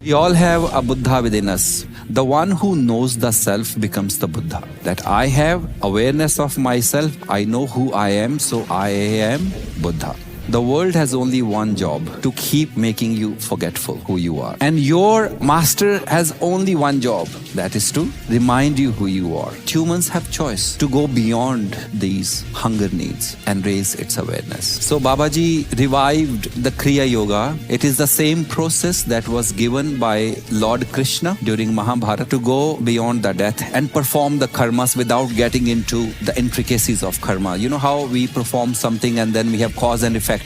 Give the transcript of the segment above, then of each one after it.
We all have a Buddha within us. The one who knows the self becomes the Buddha. That I have awareness of myself, I know who I am, so I am Buddha. The world has only one job, to keep making you forgetful who you are. And your master has only one job, that is to remind you who you are. Humans have choice to go beyond these hunger needs and raise its awareness. So Babaji revived the Kriya Yoga. It is the same process that was given by Lord Krishna during Mahabharata to go beyond the death and perform the karmas without getting into the intricacies of karma. You know how we perform something and then we have cause and effect.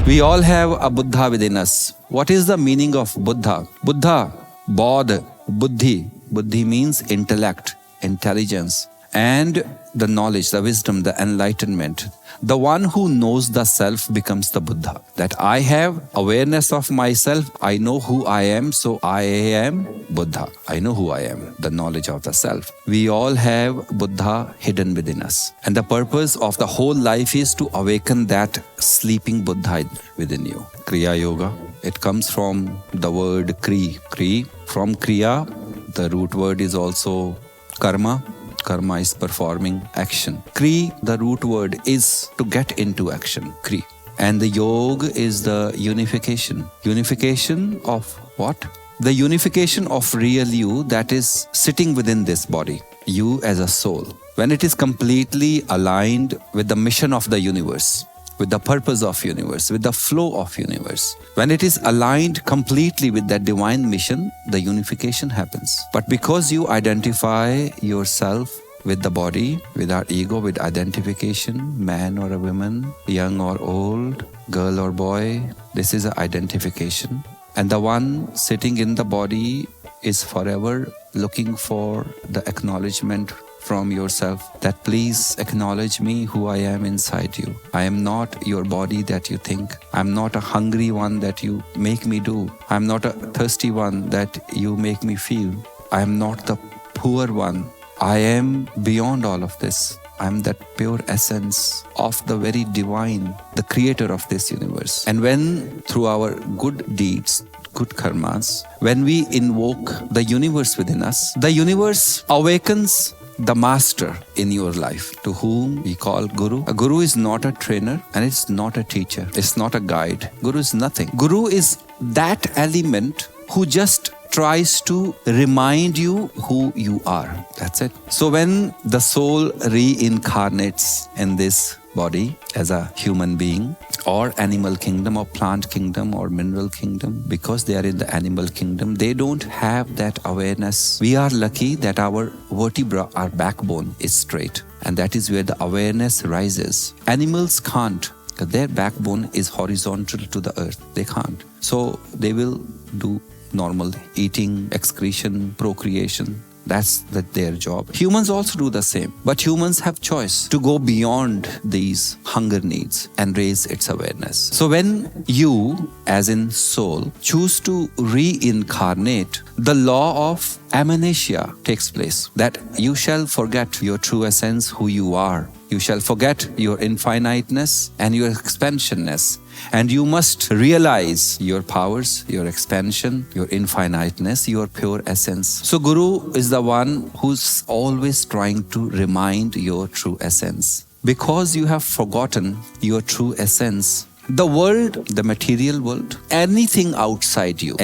We all have a Buddha within us. What is the meaning of Buddha? Buddha, Bodh, Buddhi. Buddhi means intellect, intelligence, and the knowledge, the wisdom, the enlightenment. The one who knows the self becomes the Buddha. That I have awareness of myself, I know who I am, so I am Buddha. I know who I am, the knowledge of the self. We all have Buddha hidden within us. And the purpose of the whole life is to awaken that sleeping Buddha within you. Kriya Yoga, it comes from the word Kri. Kri, from Kriya, the root word is also karma. Karma is performing action. Kri, the root word, is to get into action. Kri. And the yoga is the unification. Unification of what? The unification of real you that is sitting within this body. You as a soul. When it is completely aligned with the mission of the universe, with the purpose of universe, with the flow of universe. When it is aligned completely with that divine mission, the unification happens. But because you identify yourself with the body, with our ego, with identification, man or a woman, young or old, girl or boy, this is an identification. And the one sitting in the body is forever looking for the acknowledgement from yourself that please acknowledge me who I am inside you. I am not your body that you think. I'm not a hungry one that you make me do. I'm not a thirsty one that you make me feel. I am not the poor one. I am beyond all of this. I'm that pure essence of the very divine, the creator of this universe. And when through our good deeds, good karmas, when we invoke the universe within us, the universe awakens the master in your life, to whom we call Guru. A Guru is not a trainer and it's not a teacher. It's not a guide. Guru is nothing. Guru is that element who just tries to remind you who you are. That's it. So when the soul reincarnates in this body as a human being or animal kingdom or plant kingdom or mineral kingdom, because they are in the animal kingdom, they don't have that awareness. We are lucky that our vertebra, our backbone is straight, and that is where the awareness rises. Animals can't. Their backbone is horizontal to the earth. They can't. So they will do normal eating, excretion, procreation. That's their job. Humans also do the same. But humans have choice to go beyond these hunger needs and raise its awareness. So when you, as in soul, choose to reincarnate, the law of amnesia takes place. That you shall forget your true essence, who you are. You shall forget your infiniteness and your expansionness. And you must realize your powers, your expansion, your infiniteness, your pure essence. So Guru is the one who's always trying to remind your true essence. Because you have forgotten your true essence, the world, the material world, anything outside you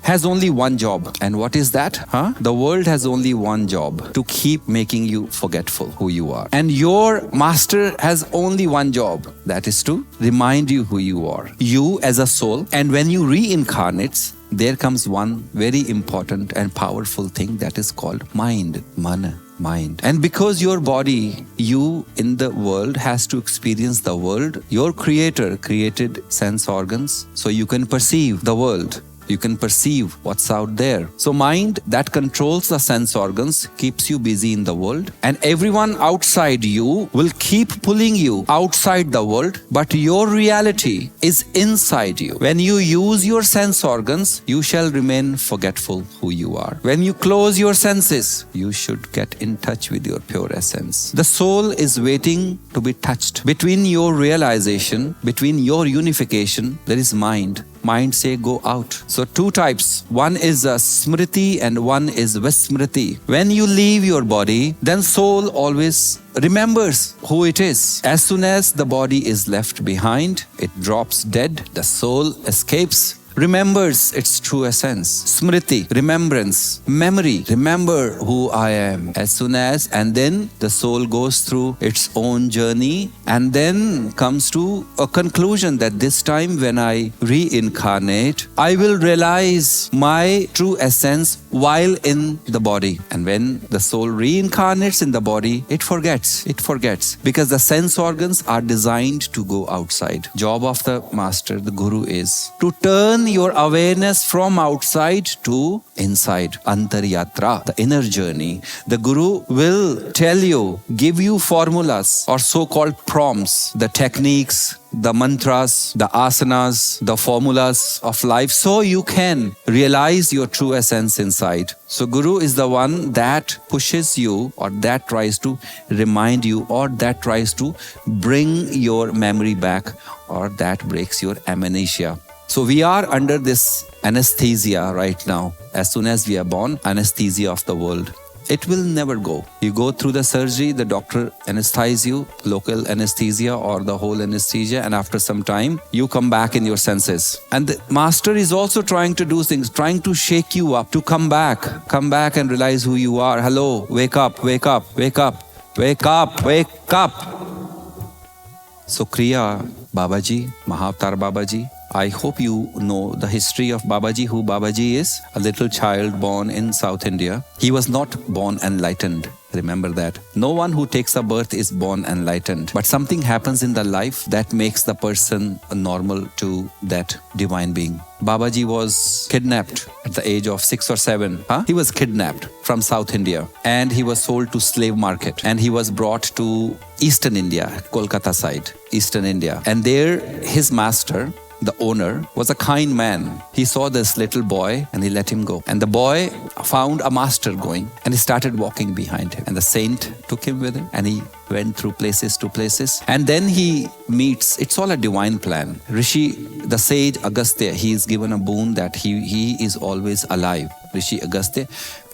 has only one job. And what is that? The world has only one job, to keep making you forgetful who you are. And your master has only one job, that is to remind you who you are. You as a soul. And when you reincarnate, there comes one very important and powerful thing that is called mind, mana. Mind. And because your body, you in the world, has to experience the world, your creator created sense organs so you can perceive the world. You can perceive what's out there. So mind that controls the sense organs keeps you busy in the world, and everyone outside you will keep pulling you outside the world, but your reality is inside you. When you use your sense organs, you shall remain forgetful who you are. When you close your senses, you should get in touch with your pure essence. The soul is waiting to be touched. Between your realization, between your unification, there is mind. mind say go out. So two types. One is a smriti and one is vismriti. When you leave your body, then soul always remembers who it is. As soon as the body is left behind, it drops dead, the soul escapes, remembers its true essence. Smriti, remembrance, memory, remember who I am. As soon as, and then the soul goes through its own journey and then comes to a conclusion that this time when I reincarnate, I will realize my true essence while in the body. And when the soul reincarnates in the body, it forgets. Because the sense organs are designed to go outside. Job of the master, the guru, is to turn your awareness from outside to inside. Antaryatra, the inner journey. The guru will tell you, give you formulas or so-called prompts, the techniques, the mantras, the asanas, the formulas of life, so you can realize your true essence inside. So Guru is the one that pushes you, or that tries to remind you, or that tries to bring your memory back, or that breaks your amnesia. So we are under this anesthesia right now. As soon as we are born, anesthesia of the world. It will never go. You go through the surgery, the doctor anesthetises you, local anesthesia or the whole anesthesia, and after some time, you come back in your senses. And the master is also trying to do things, trying to shake you up, to come back and realize who you are. Hello, wake up, wake up, wake up, wake up, wake up. So Kriya Babaji, Mahavatar Babaji, I hope you know the history of Babaji, who Babaji is. A little child born in South India. He was not born enlightened. Remember that. No one who takes a birth is born enlightened. But something happens in the life that makes the person normal to that divine being. Babaji was kidnapped at the age of 6 or 7. He was kidnapped from South India and he was sold to slave market. And he was brought to Eastern India, Kolkata side, Eastern India. And there his master, the owner, was a kind man. He saw this little boy and he let him go. And the boy found a master going and he started walking behind him. And the saint took him with him and he went through places to places. And then he meets, it's all a divine plan. Rishi, the sage Agastya, he is given a boon that he is always alive. Rishi Agastya,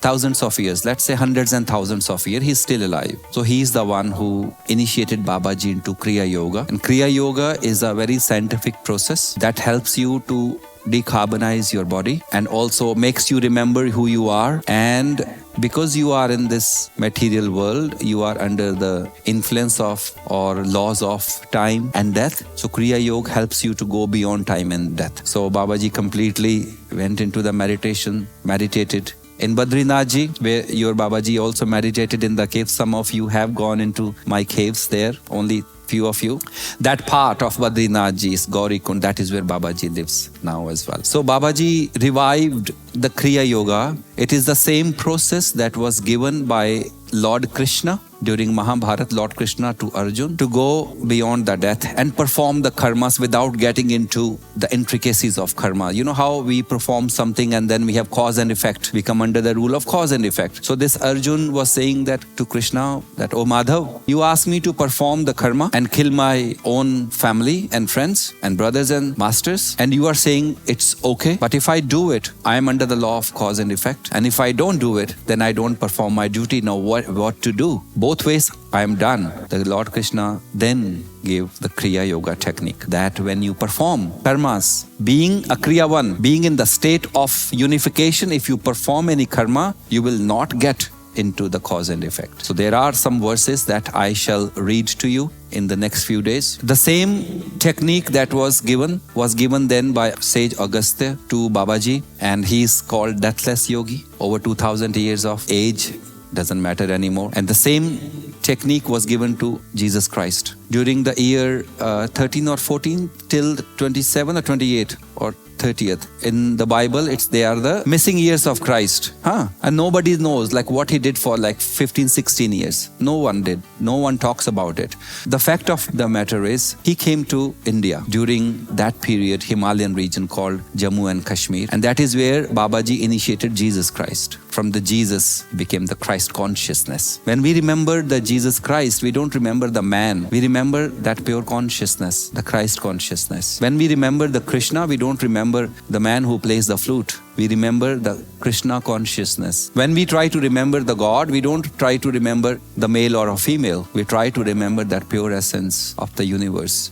thousands of years, let's say hundreds and thousands of years, he's still alive. So he's the one who initiated Babaji into Kriya Yoga. And Kriya Yoga is a very scientific process that helps you to decarbonize your body and also makes you remember who you are. And because you are in this material world, you are under the influence of or laws of time and death. So Kriya Yoga helps you to go beyond time and death. So Babaji completely went into the meditation, meditated in Badrinath, where your Babaji also meditated in the caves. Some of you have gone into my caves there, only few of you. That part of Badrinath is Gauri Kund, that is where Babaji lives now as well. So Babaji revived the Kriya Yoga. It is the same process that was given by Lord Krishna during Mahabharata, Lord Krishna to Arjun, to go beyond the death and perform the karmas without getting into the intricacies of karma. You know how we perform something and then we have cause and effect. We come under the rule of cause and effect. So this Arjun was saying that to Krishna, that, oh Madhav, you asked me to perform the karma and kill my own family and friends and brothers and masters, and you are saying it's okay. But if I do it, I am under the law of cause and effect. And if I don't do it, then I don't perform my duty. Now what to do? Both ways I am done. The Lord Krishna then gave the Kriya Yoga technique that when you perform karmas, being a Kriyavan, being in the state of unification, if you perform any karma, you will not get into the cause and effect. So there are some verses that I shall read to you in the next few days. The same technique that was given then by sage Agastya to Babaji, and he is called Deathless Yogi, over 2000 years of age. Doesn't matter anymore. And the same technique was given to Jesus Christ during the year 13 or 14 till 27 or 28 or 30th. In the Bible, they are the missing years of Christ. And nobody knows like what he did for like 15, 16 years. No one did. No one talks about it. The fact of the matter is, he came to India during that period, Himalayan region called Jammu and Kashmir. And that is where Babaji initiated Jesus Christ. From the Jesus became the Christ consciousness. When we remember the Jesus Christ, we don't remember the man. We remember that pure consciousness, the Christ consciousness. When we remember the Krishna, we don't remember remember the man who plays the flute. We remember the Krishna consciousness. When we try to remember the God, we don't try to remember the male or a female. We try to remember that pure essence of the universe.